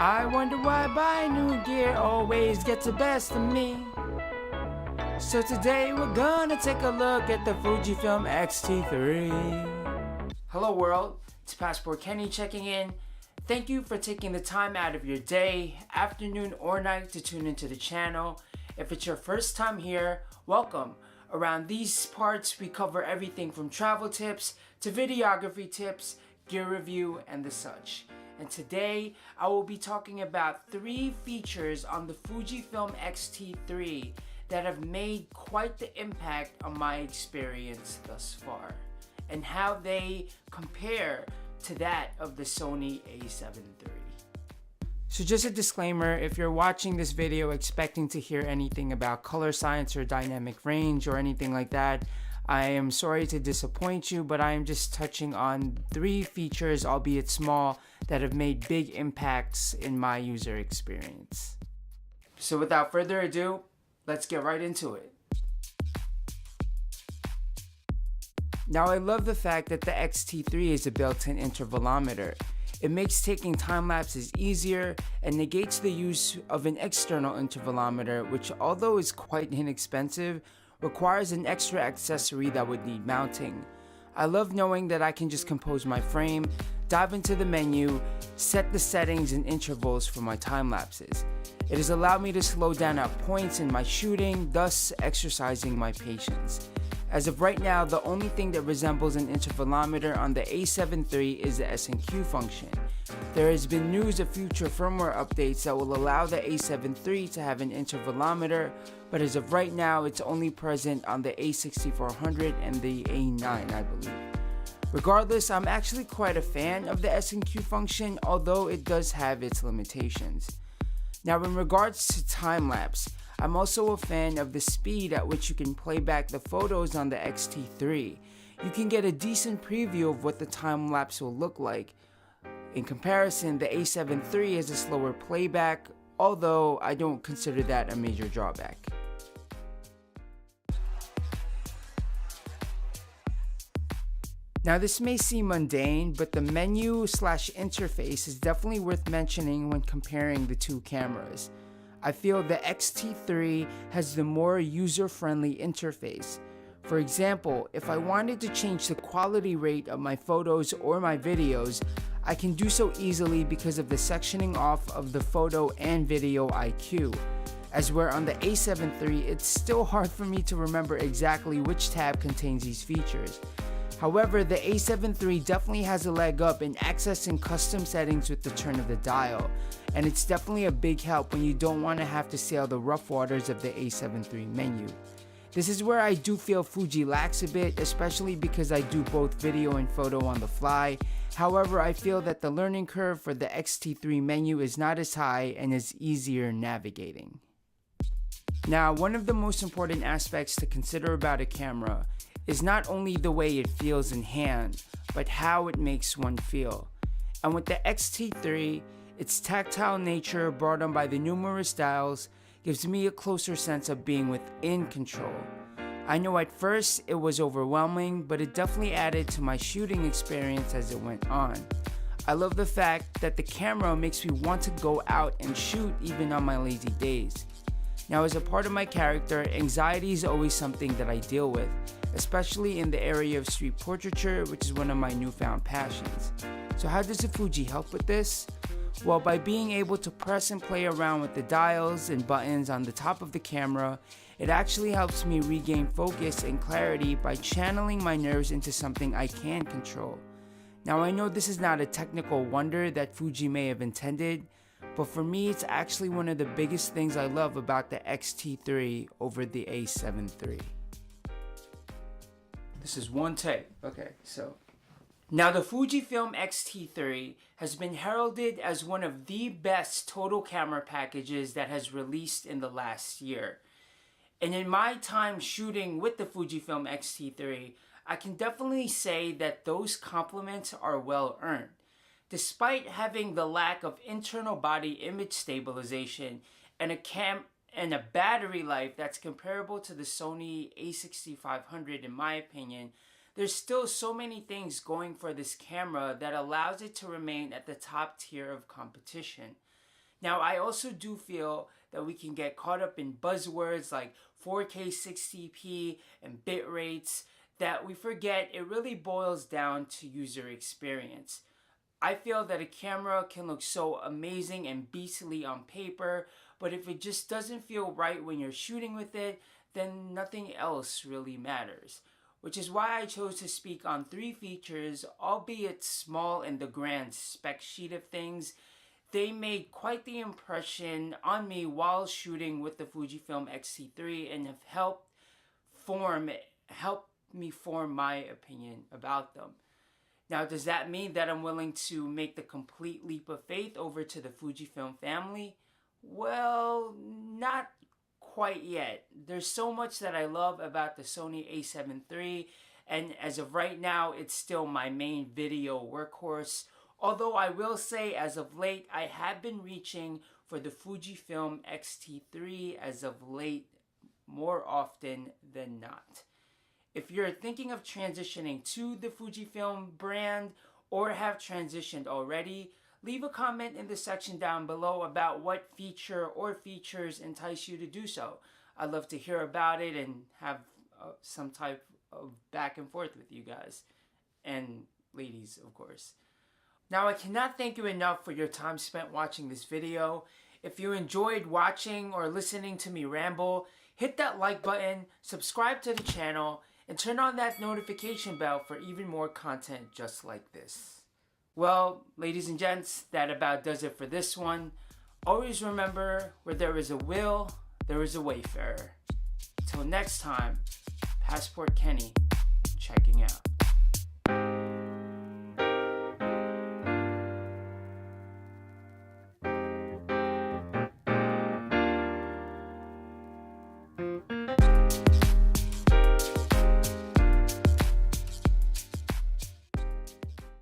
I wonder why buying new gear always gets the best of me. So today we're gonna take a look at the Fujifilm XT3. Hello world, it's Passport Kenny checking in. Thank you for taking the time out of your day, afternoon or night to tune into the channel. If it's your first time here, welcome. Around these parts we cover everything from travel tips to videography tips, gear review and the such. And today I will be talking about 3 features on the Fujifilm X-T3 that have made quite the impact on my experience thus far, and how they compare to that of the Sony A7III. So just a disclaimer, if you're watching this video expecting to hear anything about color science or dynamic range or anything like that, I am sorry to disappoint you, but I am just touching on 3 features, albeit small, that have made big impacts in my user experience. So without further ado, let's get right into it. Now I love the fact that the X-T3 is a built-in intervalometer. It makes taking time lapses easier and negates the use of an external intervalometer, which although is quite inexpensive, requires an extra accessory that would need mounting. I love knowing that I can just compose my frame, dive into the menu, set the settings and intervals for my time lapses. It has allowed me to slow down at points in my shooting, thus exercising my patience. As of right now, the only thing that resembles an intervalometer on the A7III is the S&Q function. There has been news of future firmware updates that will allow the A7III to have an intervalometer, but as of right now, it's only present on the A6400 and the A9, I believe. Regardless, I'm actually quite a fan of the S&Q function, although it does have its limitations. Now, in regards to time-lapse, I'm also a fan of the speed at which you can play back the photos on the X-T3. You can get a decent preview of what the time-lapse will look like. In comparison, the A7III has a slower playback, although I don't consider that a major drawback. Now this may seem mundane, but the menu/interface is definitely worth mentioning when comparing the two cameras. I feel the X-T3 has the more user-friendly interface. For example, if I wanted to change the quality rate of my photos or my videos, I can do so easily because of the sectioning off of the photo and video IQ. As where on the A7III, it's still hard for me to remember exactly which tab contains these features. However, the A7III definitely has a leg up in accessing custom settings with the turn of the dial, and it's definitely a big help when you don't want to have to sail the rough waters of the A7III menu. This is where I do feel Fuji lacks a bit, especially because I do both video and photo on the fly. However, I feel that the learning curve for the X-T3 menu is not as high and is easier navigating. Now, one of the most important aspects to consider about a camera is not only the way it feels in hand, but how it makes one feel. And with the X-T3, its tactile nature brought on by the numerous dials gives me a closer sense of being within control. I know at first it was overwhelming, but it definitely added to my shooting experience as it went on. I love the fact that the camera makes me want to go out and shoot even on my lazy days. Now, as a part of my character, anxiety is always something that I deal with, especially in the area of street portraiture, which is one of my newfound passions. So how does the Fuji help with this? Well, by being able to press and play around with the dials and buttons on the top of the camera, it actually helps me regain focus and clarity by channeling my nerves into something I can control. Now, I know this is not a technical wonder that Fuji may have intended, but for me, it's actually one of the biggest things I love about the X-T3 over the A7III. This is one take. Okay, so. Now the Fujifilm X-T3 has been heralded as one of the best total camera packages that has released in the last year. And in my time shooting with the Fujifilm X-T3, I can definitely say that those compliments are well earned. Despite having the lack of internal body image stabilization and a battery life that's comparable to the Sony A6500 in my opinion, there's still so many things going for this camera that allows it to remain at the top tier of competition. Now, I also do feel that we can get caught up in buzzwords like 4K 60p and bit rates that we forget it really boils down to user experience. I feel that a camera can look so amazing and beastly on paper, but if it just doesn't feel right when you're shooting with it, then nothing else really matters. Which is why I chose to speak on 3 features, albeit small in the grand spec sheet of things. They made quite the impression on me while shooting with the Fujifilm X-T3 and have helped me form my opinion about them. Now, does that mean that I'm willing to make the complete leap of faith over to the Fujifilm family? Well, not quite yet. There's so much that I love about the Sony A7 III, and as of right now, it's still my main video workhorse. Although I will say, as of late, I have been reaching for the Fujifilm X-T3 as of late more often than not. If you're thinking of transitioning to the Fujifilm brand or have transitioned already, leave a comment in the section down below about what feature or features entice you to do so. I'd love to hear about it and have some type of back and forth with you guys. And ladies, of course. Now, I cannot thank you enough for your time spent watching this video. If you enjoyed watching or listening to me ramble, hit that like button, subscribe to the channel, and turn on that notification bell for even more content just like this. Well, ladies and gents, that about does it for this one. Always remember, where there is a will, there is a wayfarer. Till next time, Passport Kenny, checking out.